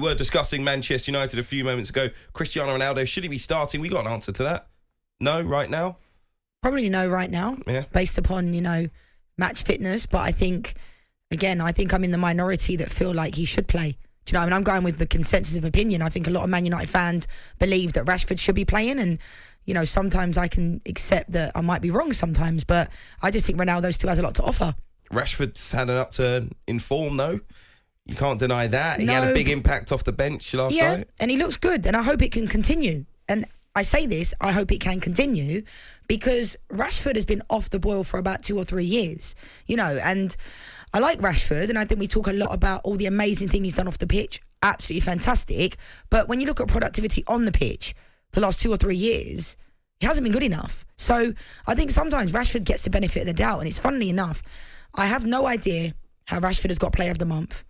We were discussing Manchester United a few moments ago. Cristiano Ronaldo, should he be starting? We got an answer to that. No, right now? Probably no right now, based upon, match fitness. But I think I'm in the minority that feel like he should play. Do you know, I'm going with the consensus of opinion. I think a lot of Man United fans believe that Rashford should be playing, and sometimes I can accept that I might be wrong sometimes, but I just think Ronaldo still has a lot to offer. Rashford's had an upturn in form, though. You can't deny that. He had a big impact off the bench last night. And he looks good, and I hope it can continue. And I say this, I hope it can continue, because Rashford has been off the boil for about 2 or 3 years, and I like Rashford, and I think we talk a lot about all the amazing things he's done off the pitch. Absolutely fantastic. But when you look at productivity on the pitch for the last 2 or 3 years, he hasn't been good enough. So I think sometimes Rashford gets the benefit of the doubt, and it's funnily enough, I have no idea how Rashford has got Player of the Month.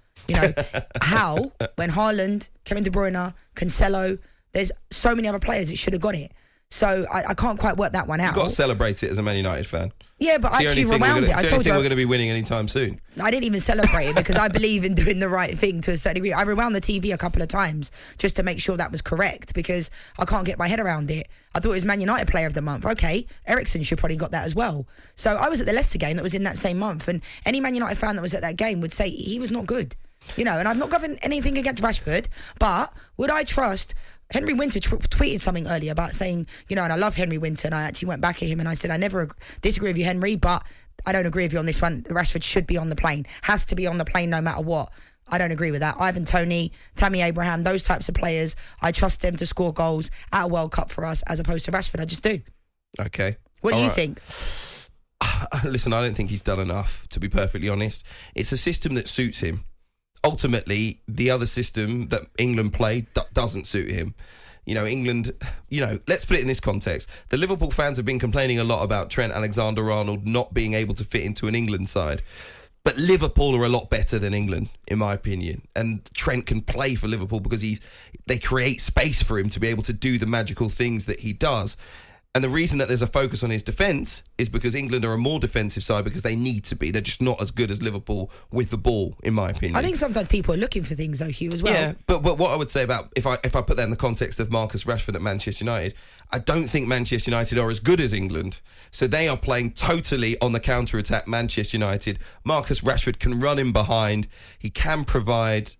How, when Haaland, Kevin De Bruyne, Cancelo, there's so many other players that should have got it. So I can't quite work that one out. You've got to celebrate it as a Man United fan. Yeah, but I actually rewound it. I told you we're going to be winning anytime soon. I didn't even celebrate it because I believe in doing the right thing to a certain degree. I rewound the TV a couple of times just to make sure that was correct, because I can't get my head around it. I thought it was Man United Player of the Month. Okay, Eriksen should probably got that as well. So I was at the Leicester game that was in that same month, and any Man United fan that was at that game would say he was not good. And I've not given anything against Rashford, but would I trust... Henry Winter tweeted something earlier about saying, and I love Henry Winter, and I actually went back at him and I said, I never disagree with you, Henry, but I don't agree with you on this one. Rashford should be on the plane, has to be on the plane no matter what. I don't agree with that. Ivan Toney, Tammy Abraham, those types of players, I trust them to score goals at a World Cup for us as opposed to Rashford. I just do. Okay. What do you think? Listen, I don't think he's done enough, to be perfectly honest. It's a system that suits him. Ultimately, the other system that England play doesn't suit him. England, let's put it in this context. The Liverpool fans have been complaining a lot about Trent AlexanderArnold not being able to fit into an England side. But Liverpool are a lot better than England, in my opinion. And Trent can play for Liverpool because they create space for him to be able to do the magical things that he does. And the reason that there's a focus on his defence is because England are a more defensive side because they need to be. They're just not as good as Liverpool with the ball, in my opinion. I think sometimes people are looking for things, though, Hugh, as well. Yeah, but what I would say about, if I put that in the context of Marcus Rashford at Manchester United, I don't think Manchester United are as good as England. So they are playing totally on the counter-attack, Manchester United. Marcus Rashford can run in behind. He can provide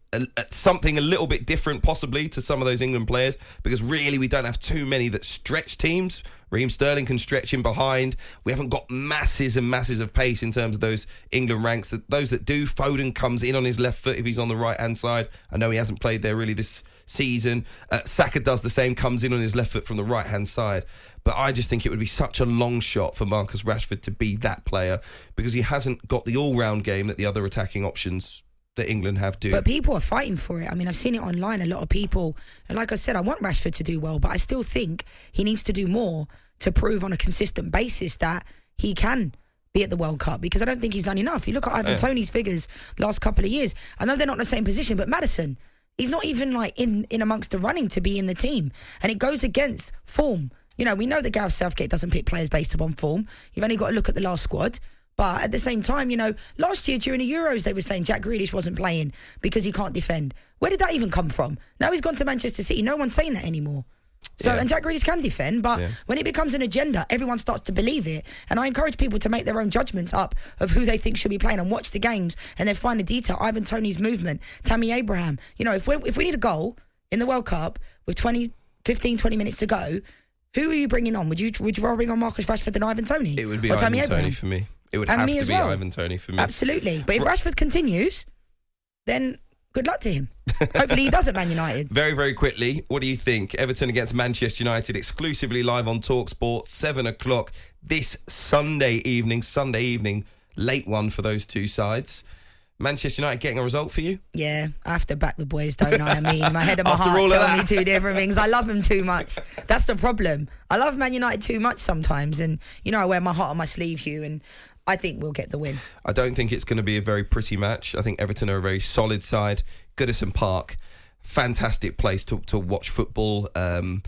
something a little bit different, possibly, to some of those England players, because really we don't have too many that stretch teams. Raheem Sterling can stretch in behind. We haven't got masses and masses of pace in terms of those England ranks. Those that do, Foden comes in on his left foot if he's on the right-hand side. I know he hasn't played there really this season. Saka does the same, comes in on his left foot from the right-hand side. But I just think it would be such a long shot for Marcus Rashford to be that player, because he hasn't got the all-round game that the other attacking options that England have do. But people are fighting for it. I mean, I've seen it online, a lot of people. And like I said, I want Rashford to do well, but I still think he needs to do more to prove on a consistent basis that he can be at the World Cup, because I don't think he's done enough. You look at Ivan Toney's figures last couple of years. I know they're not in the same position, but Maddison, he's not even like in amongst the running to be in the team. And it goes against form. We know that Gareth Southgate doesn't pick players based upon form. You've only got to look at the last squad. But at the same time, last year during the Euros, they were saying Jack Grealish wasn't playing because he can't defend. Where did that even come from? Now he's gone to Manchester City. No one's saying that anymore. So, and Jack Grealish can defend, but when it becomes an agenda, everyone starts to believe it. And I encourage people to make their own judgments up of who they think should be playing and watch the games and then find the detail. Ivan Toney's movement, Tammy Abraham. If we need a goal in the World Cup with 15, 20 minutes to go, who are you bringing on? Would you rather bring on Marcus Rashford than Ivan Toney? It would be Ivan Toney for me. It would have to be Ivan Toney for me. Absolutely. But if Rashford continues, then good luck to him. Hopefully he does at Man United. Very, very quickly, what do you think? Everton against Manchester United, exclusively live on talkSPORT, 7 o'clock this Sunday evening, late one for those two sides. Manchester United getting a result for you? Yeah, I have to back the boys, don't I? I mean, my head and my heart tell me two different things. I love them too much. That's the problem. I love Man United too much sometimes, and I wear my heart on my sleeve, Hugh, and I think we'll get the win. I don't think it's going to be a very pretty match. I think Everton are a very solid side. Goodison Park, fantastic place to watch football. And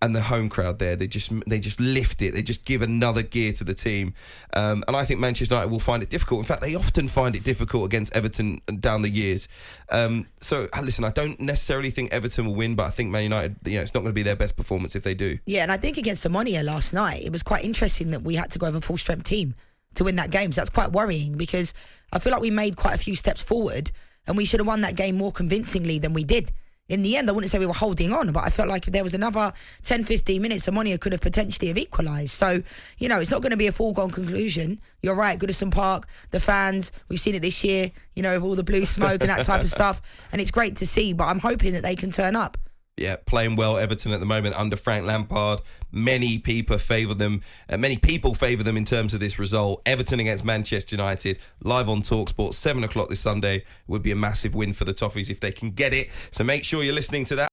and the home crowd there, they just lift it. They just give another gear to the team. And I think Manchester United will find it difficult. In fact, they often find it difficult against Everton down the years. So listen, I don't necessarily think Everton will win, but I think Man United, it's not going to be their best performance if they do. Yeah, and I think against Omonia last night, it was quite interesting that we had to go with a full strength team to win that game. So that's quite worrying, because I feel like we made quite a few steps forward and we should have won that game more convincingly than we did. In the end, I wouldn't say we were holding on, but I felt like if there was another 10, 15 minutes, Omonia could have potentially have equalised. So, it's not going to be a foregone conclusion. You're right, Goodison Park, the fans, we've seen it this year, with all the blue smoke and that type of stuff. And it's great to see, but I'm hoping that they can turn up. Yeah, playing well, Everton at the moment under Frank Lampard. Many people favour them. In terms of this result. Everton against Manchester United, live on talkSPORT, 7 o'clock this Sunday. Would be a massive win for the Toffees if they can get it. So make sure you're listening to that.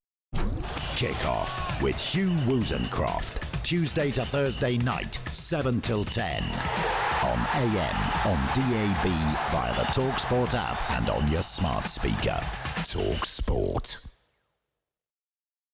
Kick off with Hugh Wozencroft, Tuesday to Thursday night, 7 till 10. On AM, on DAB, via the talkSPORT app and on your smart speaker. talkSPORT.